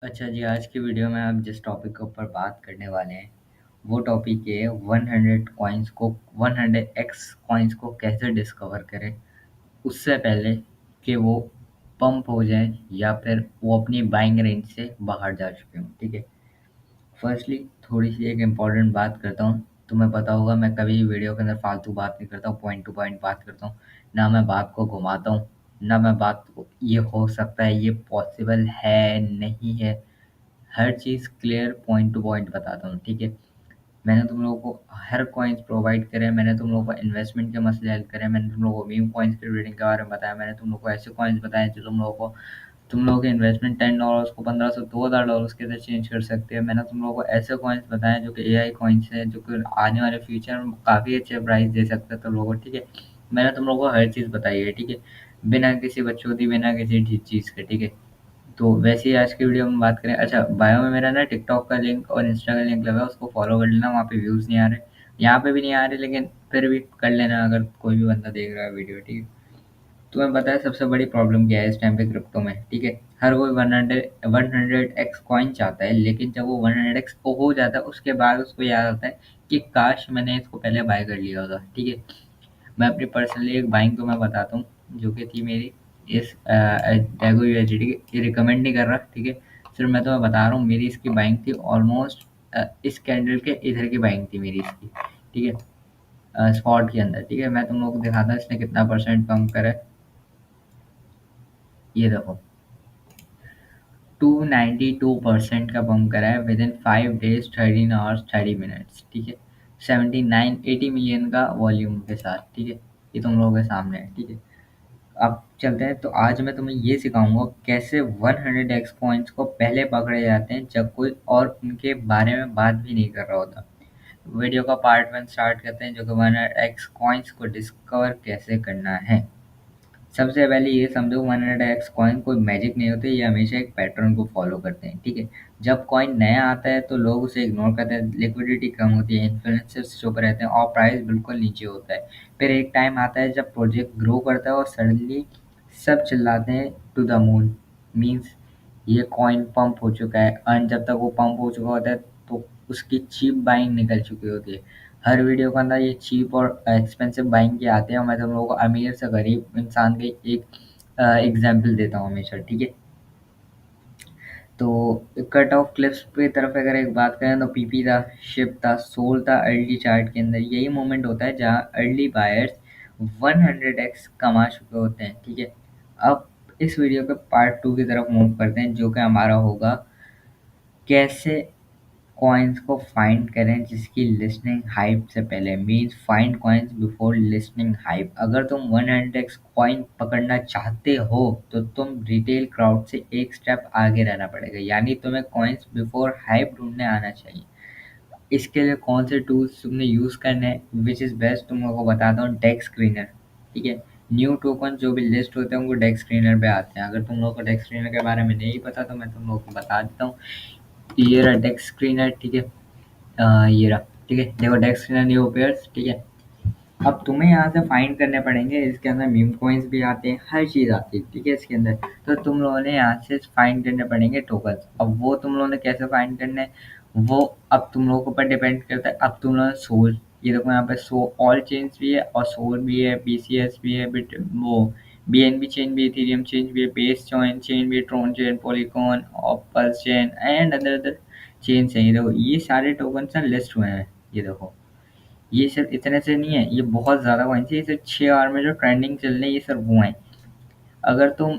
अच्छा जी, आज की वीडियो में आप जिस टॉपिक के ऊपर बात करने वाले हैं, वो टॉपिक है 100 कॉइन्स को 100 एक्स कॉइन्स को कैसे डिस्कवर करें, उससे पहले कि वो पंप हो जाएँ या फिर वो अपनी बाइंग रेंज से बाहर जा चुके हों, ठीक है? फर्स्टली थोड़ी-सी एक इम्पॉर्टेंट बात करता हूँ, तुम्हें पता होगा मैं कभी वीडियो के अंदर फालतू बात नहीं करता हूँ, पॉइंट टू पॉइंट बात करता हूँ। ना मैं बात को घुमाता हूँ, ना मैं बात को ये हो सकता है, ये पॉसिबल है, नहीं है। हर चीज़ क्लियर पॉइंट टू पॉइंट बताता हूँ, ठीक है? मैंने तुम लोगों को हर कॉइन्स प्रोवाइड करे हैं, मैंने तुम लोगों को इन्वेस्टमेंट के मसले हल करे हैं, मैंने तुम लोगों को मीम कॉइन्स की ट्रेडिंग के बारे में बताया, मैंने तुम लोगों को ऐसे कॉइन्स बताए जो तुम लोगों के इन्वेस्टमेंट $10 को 1500 $2000 के अंदर चेंज कर सकते हैं। मैंने तुम लोगों को ऐसे कॉइन्स बताए जो कि एआई कॉइन्स हैं, जो कि आने वाले फ्यूचर में काफ़ी अच्छे प्राइस दे सकते हैं तुम लोगों को, ठीक है? मैंने तुम लोगों को हर चीज़ बताई है, ठीक है? बिना किसी बकचोदी, बिना किसी चीज़ के, ठीक है? तो वैसे ही आज की वीडियो में बात करें, अच्छा बायो में मेरा ना टिकटॉक का लिंक और इंस्टा का लिंक लगा है, उसको फॉलो कर लेना। वहाँ पे व्यूज़ नहीं आ रहे, यहाँ पे भी नहीं आ रहे, लेकिन फिर भी कर लेना अगर कोई भी बंदा देख रहा है वीडियो, ठीक है? तुम्हें पता है सबसे बड़ी प्रॉब्लम क्या है इस टाइम पे क्रिप्टो में, ठीक है? हर कोई 100 एक्स कॉइन चाहता है, लेकिन जब वो 100 एक्स को हो जाता है उसके बाद उसको याद आता है कि काश मैंने इसको पहले बाय कर लिया होता, ठीक है? मैं अपनी पर्सनली एक बाइंग तुम्हें बताता हूँ, जो कि थी मेरी इस डेगो यूएसडी की। ये रिकमेंड नहीं कर रहा, ठीक है? सिर्फ मैं तुम्हें बता रहा हूँ, मेरी इसकी बाइंग थी ऑलमोस्ट इस कैंडल के इधर की बाइंग थी मेरी इसकी, ठीक है? स्पॉट के अंदर, ठीक है? मैं तुम लोगों को दिखाता हूँ इसने कितना परसेंट कम करा है। ये देखो, 292% का बम करा है with in 5 days 13 hours 30 minutes, ठीक है? 79-80 मिलियन का वॉल्यूम के साथ, ठीक है? ये तुम लोगों के सामने है, ठीक है? अब चलते हैं, तो आज मैं तुम्हें ये सिखाऊंगा कैसे 100 एक्स कॉइन्स को पहले पकड़े जाते हैं जब कोई और उनके बारे में बात भी नहीं कर रहा होता। वीडियो का पार्ट 1 स्टार्ट करते हैं, जो कि 100 एक्स कॉइन्स को डिस्कवर कैसे करना है। सबसे पहले ये समझो, 100 एक्स कॉइन कोई मैजिक नहीं होते, ये हमेशा एक पैटर्न को फॉलो करते हैं, ठीक है? जब कॉइन नया आता है तो लोग उसे इग्नोर करते हैं, लिक्विडिटी कम होती है, इन्फ्लुएंसर्स चुप रहते हैं और प्राइस बिल्कुल नीचे होता है। फिर एक टाइम आता है जब प्रोजेक्ट ग्रो करता है और सडनली सब चिल्लाते हैं टू द मून, मीन्स ये कॉइन पंप हो चुका है। एंड जब तक वो पंप हो चुका होता है तो उसकी चीप बाइंग निकल चुकी होती है। हर वीडियो के अंदर ये चीप और एक्सपेंसिव बाइंग के आते हैं, और मैं तुम लोगों को अमीर से गरीब इंसान के एक एग्जाम्पल देता हूँ हमेशा, ठीक है? तो कट ऑफ क्लिप्स की तरफ अगर एक बात करें तो पीपी था, शिप था, सोल था अर्ली चार्ट के अंदर। यही मोमेंट होता है जहाँ अर्ली बायर्स 100 एक्स कमा चुके होते हैं, ठीक है? अब इस वीडियो के पार्ट 2 की तरफ मूव करते हैं, जो कि हमारा होगा कैसे कॉइन्स को फाइंड करें जिसकी लिस्टिंग हाइप से पहले, means find coins before listing hype. अगर तुम 100 एक्स कॉइन पकड़ना चाहते हो तो तुम रिटेल क्राउड से एक स्टेप आगे रहना पड़ेगा, यानी तुम्हें कॉइन्स बिफोर हाइप ढूंढने आना चाहिए। इसके लिए कौन से टूल्स तुमने यूज़ करने हैं, विच इज़ बेस्ट, तुम लोगों को बताता हूँ। डेक्स स्क्रीनर, ठीक है? न्यू टोकन जो भी लिस्ट होते हैं वो डेक्स स्क्रीनर पे आते हैं। अगर तुम लोगों को डेक्स स्क्रीनर के बारे में नहीं पता तो मैं तुम लोगों को बता देता हूँ। ये रहा डेक्स स्क्रीनर, ठीक है? ये रहा, ठीक है? देखो डेस्क स्क्रीनर न्यू पेयर्स, ठीक है? अब तुम्हें यहाँ से फाइंड करने पड़ेंगे, इसके अंदर मीम कॉइन्स भी आते हैं, हर चीज़ आती है, ठीक है? इसके अंदर तो तुम लोगों ने यहाँ से फाइंड करने पड़ेंगे टोकन्स। अब वो तुम लोगों ने कैसे फाइंड करने हैं, वो अब तुम लोगों के ऊपर डिपेंड करता है। अब तुम लोगों ने सोल, ये देखो यहाँ पे सो ऑल चेन्स भी है और सोल भी है, बीसीएस भी है, बिट वो बीएनबी चेन भी, इथेरियम चेन भी है, बेस चेन चेन भी, ट्रोन चेन, पॉलीकॉन, ऑपल्स chain and other other chains हैं। ये देखो ये सारे टोकन्स हैं, लिस्ट हुए हैं, ये देखो। ये सिर्फ इतने से नहीं है, ये बहुत ज़्यादा कॉइन्स है। ये सिर्फ 6 आवर में जो ट्रेंडिंग चल रहे हैं ये सिर्फ वो हैं। अगर तुम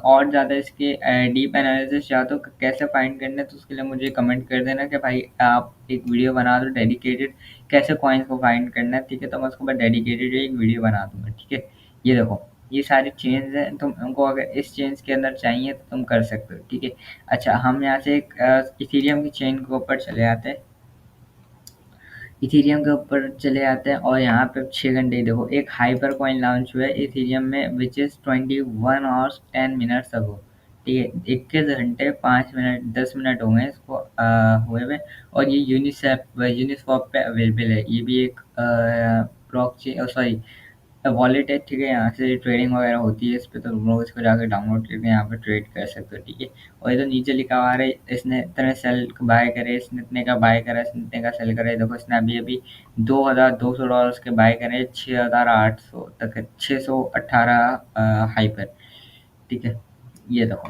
और ज़्यादा इसके डीप एनालिसिस चाहते हो कैसे फाइंड करना है, तो उसके लिए मुझे कमेंट कर देना कि भाई आप एक वीडियो बना दो डेडिकेटेड कैसे कॉइन्स को फाइंड करना है, ठीक है? तो मैं उसके ऊपर डेडिकेटेड एक वीडियो बना दूंगा, ठीक है? ये देखो ये सारी चेन्स हैं, तुम उनको अगर इस चेन्स के अंदर चाहिए तो तुम कर सकते हो, ठीक है? अच्छा हम यहाँ से एक इथीरियम की चेन के ऊपर चले आते हैं। इथेरियम के ऊपर चले आते हैं और यहाँ पे 6 घंटे ही देखो, एक हाइपर कॉइन लॉन्च हुआ है इथेरियम में विच इज़ 21 hours 10 minutes अगो, ठीक है? 21 घंटे 5 मिनट 10 मिनट हो गए इसको हुए हुए। और ये यूनिस्वैप पे अवेलेबल है। ये भी एक ब्लॉक चेन, सॉरी, वॉलेट है, ठीक है, यहाँ से ट्रेडिंग वगैरह होती है इस पे, तो तुम लोग इसको जाकर डाउनलोड करके यहाँ पे ट्रेड कर सकते हो, ठीक है। और ये तो नीचे लिखा हुआ है इसने इतने सेल बाय करे, इसने इतने का बाय करा, इसने इतने का सेल करा है। देखो इसने अभी अभी $2,200 के बाय करे, 6,800 तक है, 618 हाई पर, ठीक है। ये देखो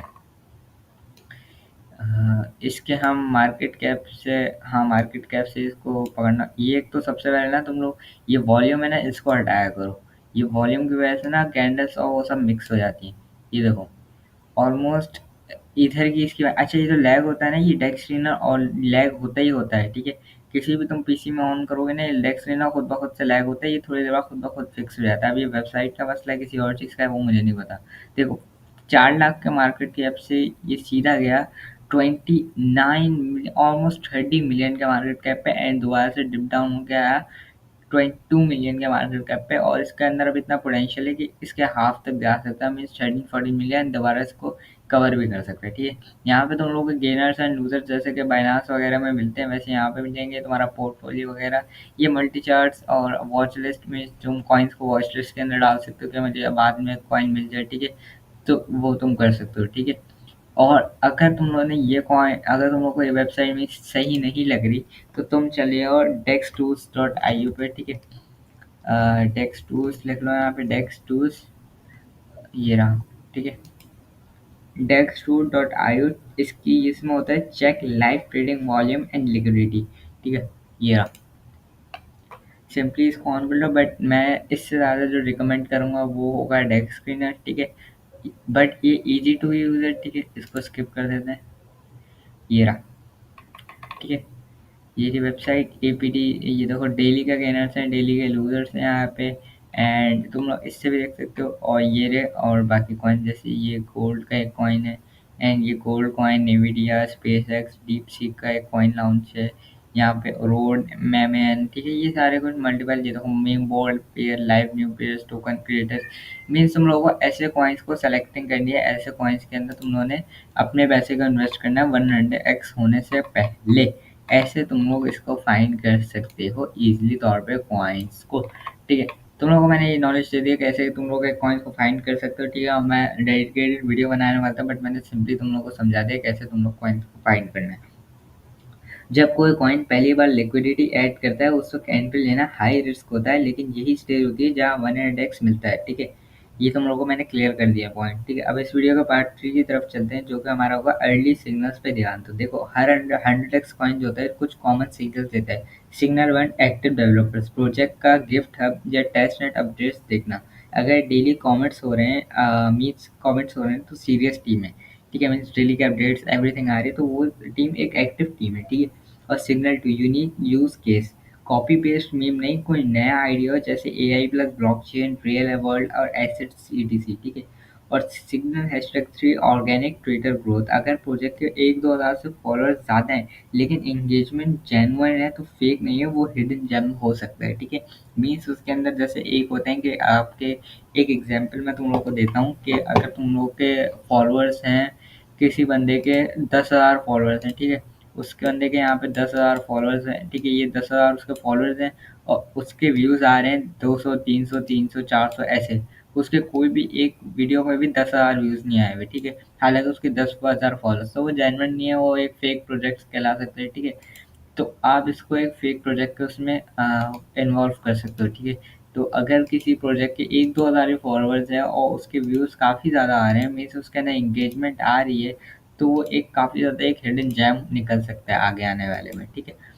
इसके हम मार्केट कैप से, हाँ मार्केट कैप से इसको पकड़ना, ये एक तो सबसे पहले ना तुम लोग ये वॉल्यूम है ना इसको हटाया करो। ये वॉल्यूम की वजह से ना कैंडल्स और वो सब मिक्स हो जाती हैं। ये देखो ऑलमोस्ट इधर की इसकी, अच्छा ये जो लैग होता है ना, ये डेस्क स्क्रीनर और लैग होता ही होता है, ठीक है। किसी भी तुम पीसी में ऑन करोगे ना, ये डेस्क स्क्रीनर खुद ब खुद से लैग होता है, ये थोड़ी देर बाद खुद ब खुद फिक्स हो जाता है। अब ये वेबसाइट का मसला है किसी और चीज़ का है वो मुझे नहीं पता। देखो 4 लाख के मार्केट कैप से ये सीधा गया 29 ऑलमोस्ट 30 मिलियन के मार्केट कैप पे, एंड दोबारा से डिप डाउन हो गया 22 मिलियन के मार्केट कैप पे। और इसके अंदर अब इतना पोटेंशियल है कि इसके हाफ तक जा सकता है, मीन्स 30-40 मिलियन दोबारा इसको कवर भी कर सकते हैं, ठीक है। यहाँ पे तुम लोगों के गेनर्स एंड लूजर्स जैसे कि बाइनांस वगैरह में मिलते हैं, वैसे यहाँ पे मिलेंगे तुम्हारा पोर्टफोलियो वगैरह। ये मल्टी चार्ट्स और वॉच लिस्ट में तुम कॉइन्स को वॉच लिस्ट के अंदर डाल सकते हो कि मुझे बाद में कॉइन मिल जाए, ठीक है। तो वो तुम कर सकते हो, ठीक है। और अगर तुम लोगों ने ये कॉइन, अगर तुम लोग को ये वेबसाइट में सही नहीं लग रही, तो तुम चले जाओ dextools.io पे, ठीक है। डेक्स टूल्स लिख लो यहाँ पे, डेक्स टूल्स, ये रहा, ठीक है। dextool.io, इसकी इसमें होता है check live trading volume and liquidity, ठीक है। ये रहा, सिंपली इसको ऑन कर लो। बट मैं इससे ज़्यादा जो रिकमेंड करूँगा वो होगा डेक्स स्क्रीनर, ठीक है। बट ये इजी टू यूज़ है, ठीक है, इसको स्किप कर देते हैं। ये रहा, ठीक है। ये थी वेबसाइट एपीडी। ये देखो डेली का गेनर्स हैं, डेली के लूजर्स हैं यहाँ पे, एंड तुम लोग इससे भी देख सकते हो। और ये रहे, और बाकी कॉइन जैसे ये गोल्ड का एक कॉइन है, एंड ये gold coin, Nvidia, SpaceX, DeepSeek का एक कॉइन लॉन्च है यहाँ पे, रोड मैमन, ठीक है। ये सारे कुछ मल्टीपल, ये देखो meme bold pair, live new pairs, token creators. Means तुम लोगों को ऐसे कॉइन्स को सेलेक्टिंग करनी है, ऐसे कॉइन्स के अंदर तुम लोगों ने अपने पैसे का इन्वेस्ट करना है 100x होने से पहले। ऐसे तुम लोग इसको फाइंड कर सकते हो इजीली तौर पे कॉइन्स को, ठीक है। तुम लोगों को मैंने ये नॉलेज दे दिया कैसे तुम लोग एक कॉइन्स को फाइंड कर सकते हो, ठीक है। और मैं डेडिकेटेड वीडियो बनाने वाला था, बट मैंने सिंपली तुम लोग को समझा दिया कैसे तुम लोग कॉइन्स को फाइंड करना है। जब कोई कॉइन पहली बार लिक्विडिटी ऐड करता है उस वक्त एंट्री लेना हाई रिस्क होता है, लेकिन यही स्टेज होती है जहाँ 100x मिलता है, ठीक है। ये तुम लोगों को मैंने क्लियर कर दिया पॉइंट, ठीक है। अब इस वीडियो का पार्ट 3 की तरफ चलते हैं, जो कि हमारा होगा अर्ली सिग्नल्स पे ध्यान। तो देखो हर 100x कॉइन जो होता है कुछ कॉमन सिग्नल्स देता है। सिग्नल 1, एक्टिव डेवलपर्स, प्रोजेक्ट का गिफ्ट हब या टेस्ट नेट अपडेट्स देखना। अगर डेली कमेंट्स हो रहे हैं, मीन्स कमेंट्स हो रहे हैं तो सीरियस टीम है, ठीक है। मीन्स डेली के अपडेट्स एवरीथिंग आ रही है तो वो टीम एक एक्टिव टीम है, ठीक है। और signal two, unique use case, copy paste meme नहीं, कोई नया आइडिया हो जैसे AI plus blockchain, real world और एसेट्स ईटीसी, ठीक है। और सिग्नल #3, ऑर्गेनिक ट्विटर ग्रोथ, अगर प्रोजेक्ट के 1-2 हज़ार से फॉलोअर्स ज़्यादा हैं लेकिन एंगेजमेंट जेन्युइन है तो फेक नहीं है, वो हिडन जेम हो सकता है, ठीक है। मीन्स उसके अंदर जैसे एक होते हैं कि आपके, एक एग्जांपल मैं तुम लोग को देता हूँ कि अगर तुम लोग के फॉलोअर्स हैं, किसी बंदे के 10,000 फॉलोअर्स हैं, ठीक है। उसके बंदे के यहाँ पे 10,000 फॉलोअर्स हैं, ठीक है। ये 10,000 उसके फॉलोअर्स हैं और उसके व्यूज़ आ रहे हैं 200, 300, 300, 400 ऐसे। उसके कोई भी एक वीडियो में भी 10,000 व्यूज़ नहीं आए हुए, ठीक है। हालांकि उसके 10,000 फॉलोअर्स, तो वो जेन्युइन नहीं है, वो एक फेक प्रोजेक्ट कहला सकते हैं, ठीक है। तो आप इसको एक फेक प्रोजेक्ट के उसमें इन्वॉल्व कर सकते हो, ठीक है। तो अगर किसी प्रोजेक्ट के 1-2 हज़ार ही फॉलोअर्स हैं और उसके व्यूज़ काफ़ी ज़्यादा आ रहे हैं, मीन्स उसके अंदर इंगेजमेंट आ रही है, तो वो एक काफ़ी ज़्यादा एक हिडन जेम निकल सकता है आगे आने वाले में, ठीक है।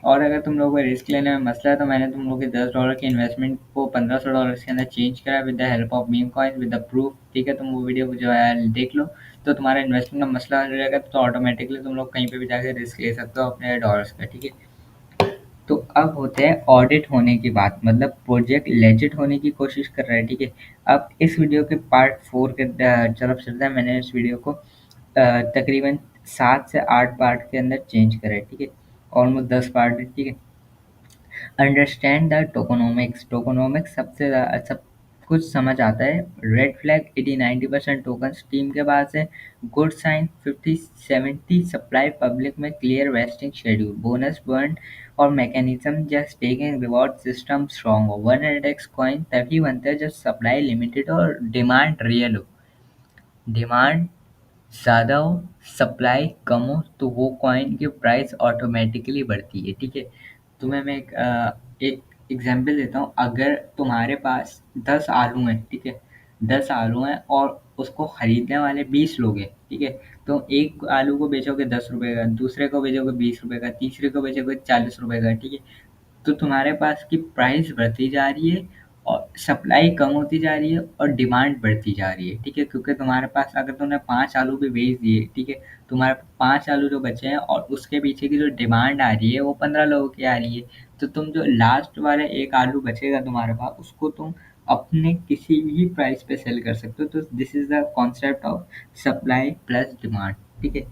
और अगर तुम लोगों को रिस्क लेने में मसला है तो मैंने तुम लोगों के $10 के इन्वेस्टमेंट को $1,500 के अंदर चेंज करा with the help of meme coin with the proof, ठीक है। तुम वो वीडियो जो है देख लो, तो तुम्हारा इन्वेस्टमेंट का मसला हल हो जाएगा, तो ऑटोमेटिकली तुम लोग कहीं पे भी जाके रिस्क ले सकते हो अपने डॉलर्स का, ठीक है। तो अब होते हैं ऑडिट होने की बात, मतलब प्रोजेक्ट लेजिट होने की कोशिश कर रहा है, ठीक है। अब इस वीडियो के पार्ट 4 के तरफ चलता है। मैंने इस वीडियो को तकरीबन 7 से 8 पार्ट के अंदर चेंज करा है, ठीक है। ऑलमोस्ट 10 पार्ट है, ठीक है। अंडरस्टैंड द टोकोनोमिक्स, टोकोनोमिक्स सबसे सब कुछ समझ आता है। रेड फ्लैग 80-90% टोकन्स टीम के पास है। गुड साइन 50-70 सप्लाई पब्लिक में clear vesting schedule bonus burn और mechanism just taking reward system strong हो। 100x कॉइन तभी बनता है जब सप्लाई लिमिटेड और डिमांड रियल हो। डिमांड ज़्यादा हो, सप्लाई कम हो तो वो कॉइन की प्राइस ऑटोमेटिकली बढ़ती है, ठीक है। तुम्हें मैं एक एग्जांपल देता हूँ। अगर तुम्हारे पास 10 आलू हैं, ठीक है, 10 आलू हैं और उसको खरीदने वाले 20 लोग हैं, ठीक है। तो एक आलू को बेचोगे 10 रुपए का, दूसरे को बेचोगे 20 रुपए का, तीसरे को बेचोगे 40 रुपए का, ठीक है। तो तुम्हारे पास की प्राइस बढ़ती जा रही है और सप्लाई कम होती जा रही है और डिमांड बढ़ती जा रही है, ठीक है। क्योंकि तुम्हारे पास अगर तुमने 5 आलू भी बेच दिए, ठीक है, तुम्हारे 5 आलू जो बचे हैं और उसके पीछे की जो डिमांड आ रही है वो 15 लोगों की आ रही है। तो तुम जो लास्ट वाला एक आलू बचेगा तुम्हारे पास, उसको तुम अपने किसी भी प्राइस पे सेल कर सकते हो। तो this is the concept of supply plus demand, ठीक है।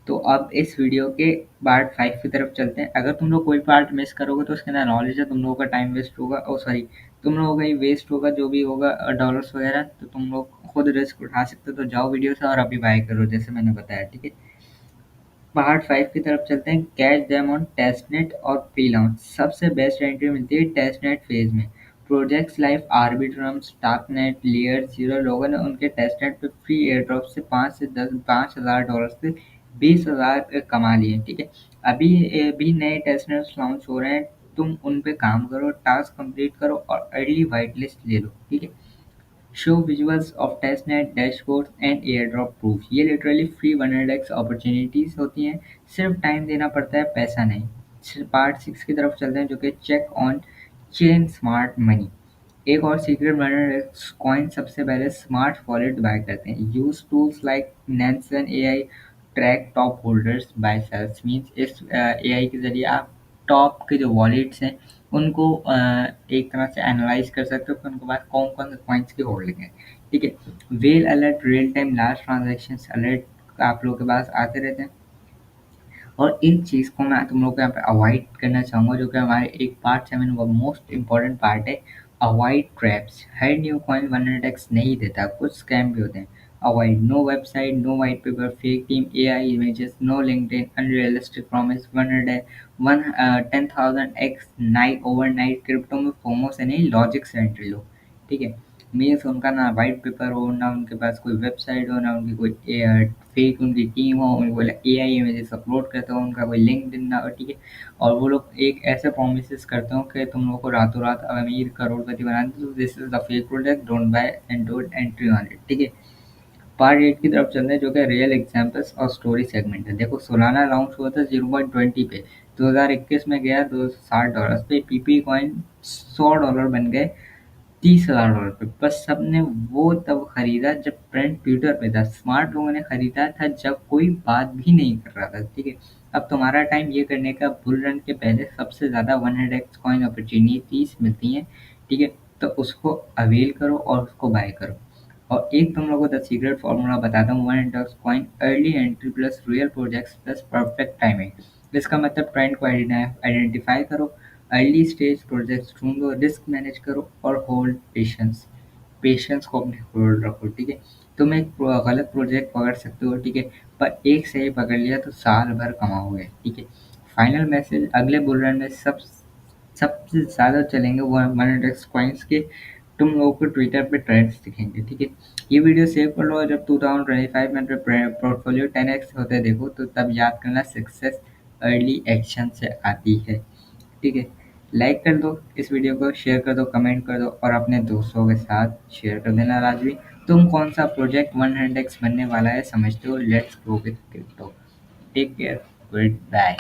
तो अब इस वीडियो के पार्ट 5 की तरफ चलते हैं। अगर तुम लोग कोई पार्ट मिस करोगे तो उसके अंदर नॉलेज है, तुम लोगों का टाइम वेस्ट होगा, ओ सॉरी, तुम लोगों का ही वेस्ट होगा जो भी होगा डॉलर्स वगैरह। तो तुम लोग खुद रिस्क उठा सकते हो, तो जाओ वीडियो से और अभी बाय करो जैसे मैंने बताया, ठीक है। पार्ट 5 की तरफ चलते हैं। कैच देम ऑन टेस्टनेट और प्री लॉन्च। सबसे बेस्ट एंट्री मिलती है टेस्टनेट फेज में। Projects like Arbitrum, Starknet, layer zero लोगों ने उनके टेस्टनेट पे फ्री एयर ड्रॉप से 5 से 10 $5,000 से 20,000 कमा लिए, ठीक है। अभी नए टेस्टनेट्स लॉन्च हो रहे हैं। तुम उन पे काम करो, टास्क कंप्लीट करो और अर्ली वाइट लिस्ट ले लो, ठीक है। Show visuals of testnet dashboard and airdrop proof. ये लिटरली फ्री 100x अपॉर्चुनिटीज होती हैं। सिर्फ टाइम देना पड़ता है, पैसा नहीं। पार्ट 6 की तरफ चलते हैं जो कि check on chain smart money. एक और सीक्रेट 100x कॉइन सबसे पहले स्मार्ट वॉलेट बाय करते हैं। Use tools like Nansen AI track top holders buy sells. Means इस एआई के जरिए आप टॉप के जो वॉलेट्स हैं उनको एक तरह से एनालाइज कर सकते हो कि उनके पास कौन कौन से कॉइन्स की होल्डिंग है, ठीक है। Well alert real time large transaction alert आप लोगों के पास आते रहते हैं। और एक चीज़ को मैं तुम लोग को यहाँ पे अवॉइड करना चाहूँगा जो कि हमारे एक पार्ट 7 का मोस्ट इम्पोर्टेंट पार्ट है। Avoid traps. हर न्यू कॉइन 100x नहीं देता, कुछ स्कैम भी होते हैं। Avoid no website, no white paper, fake team, AI images, no LinkedIn, unrealistic promise. 10,000x night overnight. Crypto में फोमो से नहीं लॉजिक से एंट्री लो, ठीक है। मीन्स उनका ना वाइट पेपर हो, ना उनके पास कोई वेबसाइट हो, ना उनकी कोई फेक उनकी टीम हो, उनको एआई इमेजेस अपलोड करते हो, उनका कोई लिंक्डइन ना हो, ठीक है। और वो लोग एक ऐसे प्रोमिस करते हो कि तुम लोगों को रातों रात अमीर करोड़पति बना दे। तो this is the fake product, don't buy and don't entry on it, ठीक है। पार्ट 8 की तरफ चलते हैं जो कि रियल एग्जांपल्स और स्टोरी सेगमेंट है। देखो सोलाना लॉन्च हुआ था 0.20 पे, 2021 में गया $260 पे। पीपी कॉइन $100 बन गए $30,000 पे। बस सबने वो तब खरीदा जब ट्रेंड ट्विटर पे था। स्मार्ट लोगों ने खरीदा था जब कोई बात भी नहीं कर रहा था, ठीक है। अब तुम्हारा टाइम ये करने का। बुल रन के पहले सबसे ज़्यादा 100x कॉइन अपॉर्चुनिटीज मिलती हैं, ठीक है। तो उसको अवेल करो और उसको बाय करो। और एक तुम लोगों को द सीक्रेट फॉर्मूला बताता हूँ। 100x coin early entry plus real projects plus perfect timing. इसका मतलब ट्रेंड को आइडेंटिफाई करो, अर्ली स्टेज प्रोजेक्ट्स ढूंढो, रिस्क मैनेज करो और होल्ड पेशेंस। पेशेंस को अपने होल्ड रखो, ठीक है। तुम एक गलत प्रोजेक्ट पकड़ सकते हो, ठीक है, पर एक सही पकड़ लिया तो साल भर कमाओगे, ठीक है। Final message. अगले बुल रन में सबसे ज़्यादा चलेंगे वो 100x कॉइन्स के। तुम लोगों को ट्विटर पे ट्रेंड्स दिखेंगे, ठीक है। ये वीडियो सेव कर लो। जब 2025 में पोर्टफोलियो 10x होते देखो तो तब याद करना सक्सेस अर्ली एक्शन से आती है, ठीक है। लाइक कर दो इस वीडियो को, शेयर कर दो, कमेंट कर दो और अपने दोस्तों के साथ शेयर कर देना लाजमी। तुम कौन सा प्रोजेक्ट 100x बनने वाला है समझते हो? Let's go with crypto. Take care, good bye.